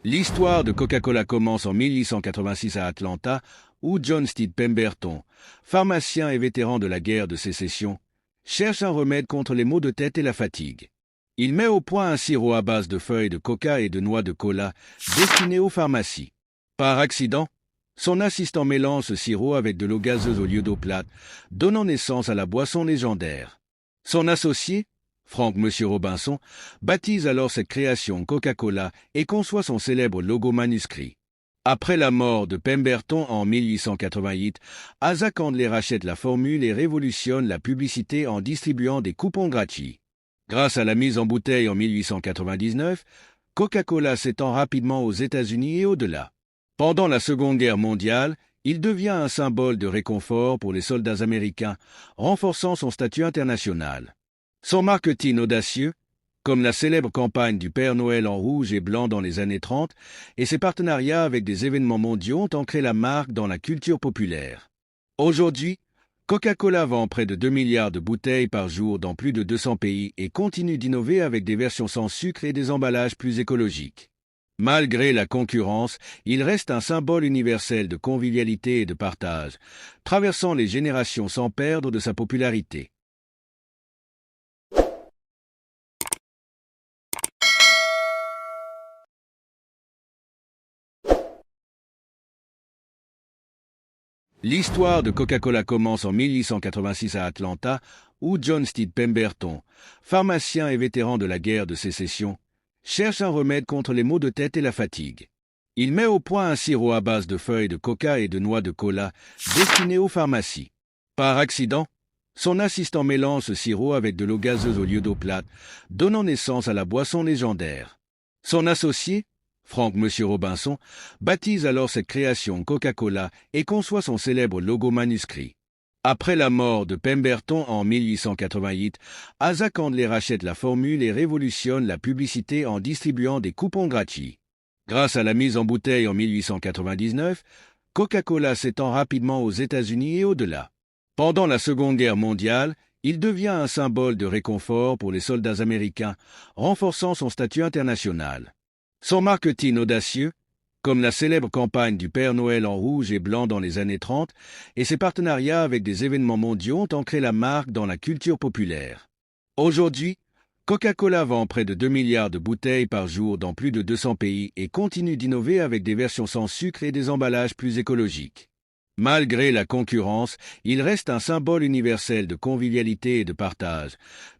L'histoire de Coca-Cola commence en 1886 à Atlanta, où John Steed Pemberton, pharmacien et vétéran de la guerre de sécession, cherche un remède contre les maux de tête et la fatigue. Il met au point un sirop à base de feuilles de coca et de noix de cola destiné aux pharmacies. Par accident, son assistant mélange ce sirop avec de l'eau gazeuse au lieu d'eau plate, donnant naissance à la boisson légendaire. Son associé, Frank Monsieur Robinson, baptise alors cette création Coca-Cola et conçoit son célèbre logo manuscrit. Après la mort de Pemberton en 1888, Isaac Handley rachète la formule et révolutionne la publicité en distribuant des coupons gratuits. Grâce à la mise en bouteille en 1899, Coca-Cola s'étend rapidement aux États-Unis et au-delà. Pendant la Seconde Guerre mondiale, il devient un symbole de réconfort pour les soldats américains, renforçant son statut international. Son marketing audacieux, comme la célèbre campagne du Père Noël en rouge et blanc dans les années 30, et ses partenariats avec des événements mondiaux ont ancré la marque dans la culture populaire. Aujourd'hui, Coca-Cola vend près de 2 milliards de bouteilles par jour dans plus de 200 pays et continue d'innover avec des versions sans sucre et des emballages plus écologiques. Malgré la concurrence, il reste un symbole universel de convivialité et de partage, traversant les générations sans perdre de sa popularité. L'histoire de Coca-Cola commence en 1886 à Atlanta, où John Steed Pemberton, pharmacien et vétéran de la guerre de sécession, cherche un remède contre les maux de tête et la fatigue. Il met au point un sirop à base de feuilles de coca et de noix de cola destiné aux pharmacies. Par accident, son assistant mélange ce sirop avec de l'eau gazeuse au lieu d'eau plate, donnant naissance à la boisson légendaire. Son associé, Frank Monsieur Robinson, baptise alors cette création Coca-Cola et conçoit son célèbre logo manuscrit. Après la mort de Pemberton en 1888, Isaac Handley rachète la formule et révolutionne la publicité en distribuant des coupons gratuits. Grâce à la mise en bouteille en 1899, Coca-Cola s'étend rapidement aux États-Unis et au-delà. Pendant la Seconde Guerre mondiale, il devient un symbole de réconfort pour les soldats américains, renforçant son statut international. Son marketing audacieux, comme la célèbre campagne du Père Noël en rouge et blanc dans les années 30, et ses partenariats avec des événements mondiaux ont ancré la marque dans la culture populaire. Aujourd'hui, Coca-Cola vend près de 2 milliards de bouteilles par jour dans plus de 200 pays et continue d'innover avec des versions sans sucre et des emballages plus écologiques. Malgré la concurrence, il reste un symbole universel de convivialité et de partage,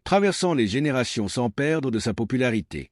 traversant les générations sans perdre de sa popularité.